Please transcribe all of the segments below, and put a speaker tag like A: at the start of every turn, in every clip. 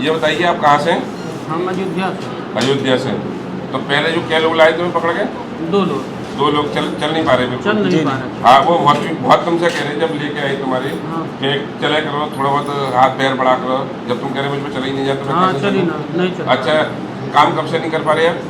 A: ये बताइए आप कहाँ से हैं?
B: हम अयोध्या से।
A: अयोध्या से। तो पहले जो क्या लोग लाए तुम्हें पकड़ के?
B: 2 लोग।
A: 2 लोग चल नहीं पा रहे बिल्कुल।
B: चल नहीं पा रहे।
A: हाँ वो बहुत तुमसे कह रहे जब लेके आए तुम्हारे
B: हाँ।
A: कि चले करो थोड़ा बहुत हाथ पैर बढ़ा करो, जब तुम कह रहे मुझ पर चला ही नहीं जाता मैं
B: हाँ
A: कैसे
B: चली
A: चलूं?
B: ना, नहीं चल।
A: अच्छा काम कब से नहीं कर पा रहे आप?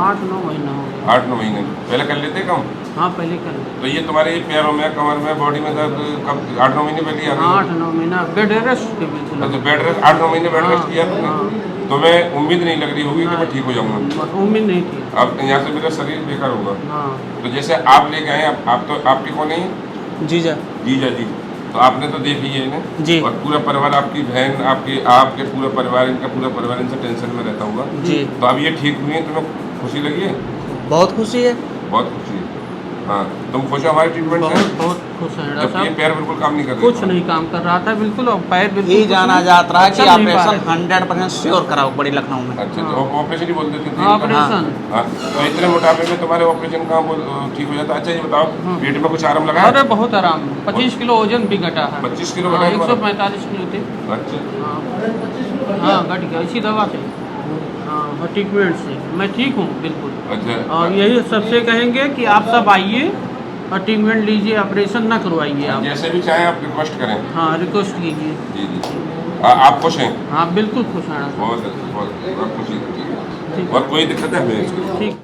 B: 8-9 महीना हो गया।
A: 8-9 महीने पहले कर लेते काम?
B: हाँ पहले कर ले।
A: तो ये तुम्हारे पैरों में कमर में बॉडी में दर्द कब 8-9 महीने पहले आ
B: हाँ
A: गई?
B: 8-9 महीना बेड रेस्ट के बिल्कुल।
A: अच्छा बेड रेस्ट 8-9 महीने बेड रेस्ट किया तुमने?
B: हाँ।
A: तुम्हें उम्मीद नहीं लग रही होगी कि मैं ठीक हो जाऊंगा?
B: उम्मीद नहीं थी।
A: अब यहाँ से मेरा शरीर बेकार होगा।
B: हाँ।
A: तो जैसे आप लेके आए आप तो आपके कौन है?
C: जीजा।
A: जीजा जी। तो आपने तो देख लिया इन्हें
C: जी।
A: और पूरा परिवार आपकी बहन आपके पूरा परिवार इनका पूरा परिवार इनसे टेंशन में रहता होगा।
C: जी।
A: तो अब ये ठीक हुई है तुम्हें खुशी लगी है?
C: बहुत खुशी है।
A: बहुत खुशी है। हाँ तुम खुश हो हमारे ट्रीटमेंट से?
B: बहुत खुश हैं डॉक्टर
A: जबकि ये
B: साहब।
A: पैर बिल्कुल काम नहीं कर रहे
B: कुछ नहीं काम कर रहा था बिल्कुल, और पैर बिल्कुल
C: ये
B: कुछ
C: जाना
B: नहीं,
C: जाता रहा कि
B: चल नहीं पा
C: ऑपरेशन
B: रहे।
C: 100% श्योर कराओ बड़ी लखनऊ में।
A: अच्छा तो ऑपरेशन ही बोल देते थे?
B: ऑपरेशन।
A: हाँ तो इतने मोटापे में तुम्हारे ऑपरेशन कहाँ ठीक हो जाता? अच्छा ये बताओ पेट में कुछ आराम लगा है?
B: अरे बहुत आराम। 25 किलो वजन भी घटा है।
A: 25 किलो
B: हाँ,
A: घटा है तुम्हारा?
B: 145 किलो थे।
A: अच्छा
B: हाँ घट गया इसी दवा से। हाँ ट्रीटमेंट से मैं ठीक हूँ बिल्कुल।
A: अच्छा
B: और यही सबसे कहेंगे कि आप सब आइए और ट्रीटमेंट लीजिए, ऑपरेशन ना करवाइए आप।
A: जैसे भी चाहें आप रिक्वेस्ट करें।
B: हाँ रिक्वेस्ट कीजिए।
A: जी जी आप खुश हैं?
B: हाँ बिल्कुल खुश हैं।
A: बहुत खुशी
B: ठीक।
A: और कोई दिक्कत है हमें?
B: ठीक।